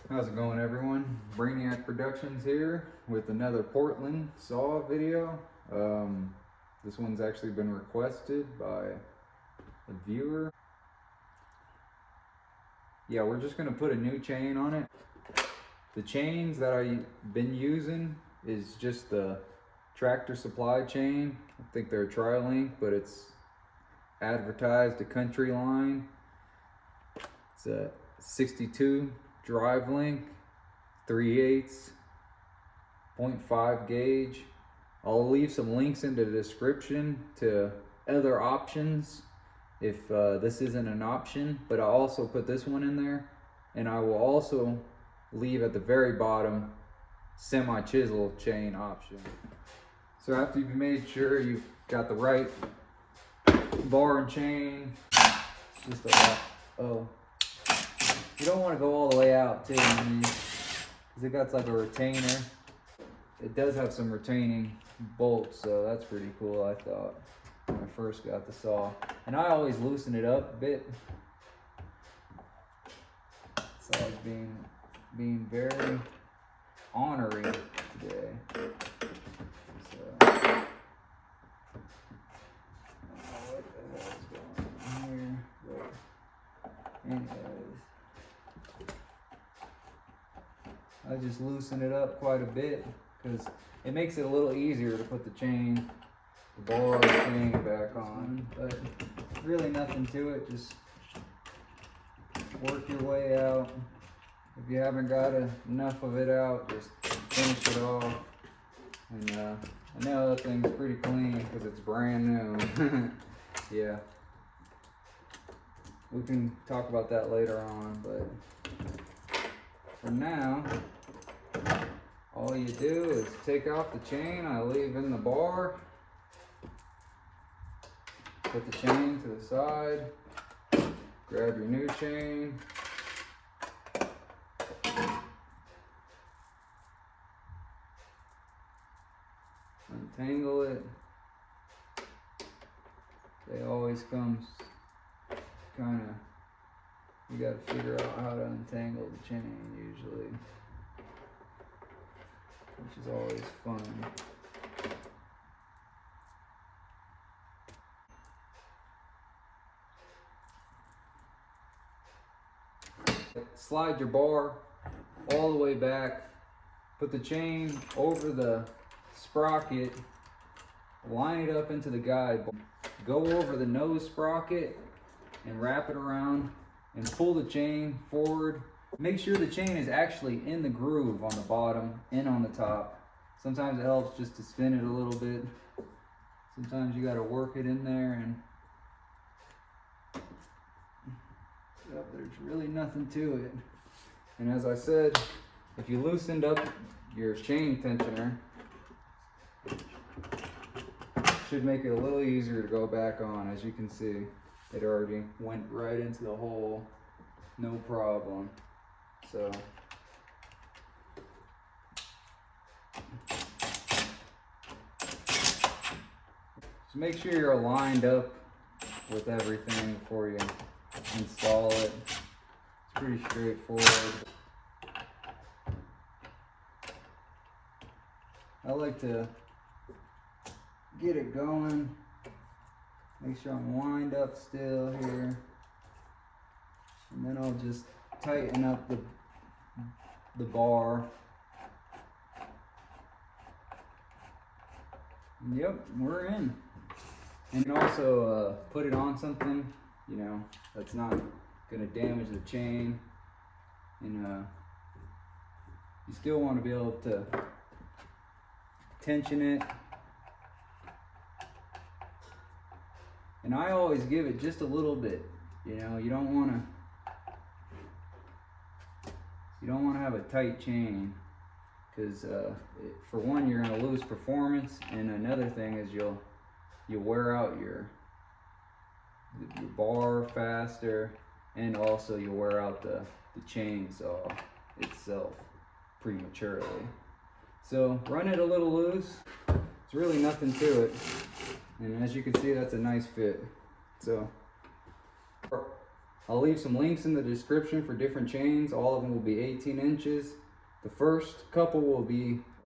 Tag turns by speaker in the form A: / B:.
A: How's it going, everyone? Brainiac Productions here with another Portland saw video. This one's actually been requested by a viewer. Yeah, we're just gonna put a new chain on it. The chains that I've been using is just the Tractor Supply chain. I think they're a tri-link, but it's advertised a country line. It's a 62 drive link, 3/8, 0.5 gauge. I'll leave some links in the description to other options if this isn't an option, but I'll also put this one in there, and I will also leave at the very bottom semi-chisel chain option. So after you've made sure you've got the right bar and chain, just like that. You don't want to go all the way out too, because it got like a retainer. It does have some retaining bolts, so that's pretty cool, I thought, when I first got the saw. And I always loosen it up a bit. So I was being very ornery today. So, I don't know what the hell is going on here, but anyways. I just loosen it up quite a bit because it makes it a little easier to put the bar and chain back on, but really nothing to it. Just work your way out. If you haven't got enough of it out, just finish it off. And I know that thing's pretty clean because it's brand new. Yeah, we can talk about that later on, but for now, all you do is take off the chain I leave in the bar, put the chain to the side, grab your new chain, untangle it. They always comes kind of, you got to figure out how to untangle the chain usually, which is always fun. Slide your bar all the way back, put the chain over the sprocket, line it up into the guide, go over the nose sprocket and wrap it around and pull the chain forward. Make sure the chain is actually in the groove on the bottom and on the top. Sometimes it helps just to spin it a little bit. Sometimes you got to work it in there, and yep, there's really nothing to it. And as I said, if you loosened up your chain tensioner, it should make it a little easier to go back on. As you can see, it already went right into the hole, no problem. So just make sure you're lined up with everything before you install it. It's pretty straightforward. I like to get it going. Make sure I'm lined up still here. And then I'll just tighten up the bar. Yep, we're in. And also put it on something, you know, that's not gonna damage the chain. And you still want to be able to tension it. And I always give it just a little bit. You know, you don't want to have a tight chain, because for one, you're going to lose performance, and another thing is you'll wear out your bar faster, and also you'll wear out the chainsaw itself prematurely. So run it a little loose. It's really nothing to it. And as you can see, that's a nice fit. So I'll leave some links in the description for different chains. All of them will be 18 inches. The first couple will be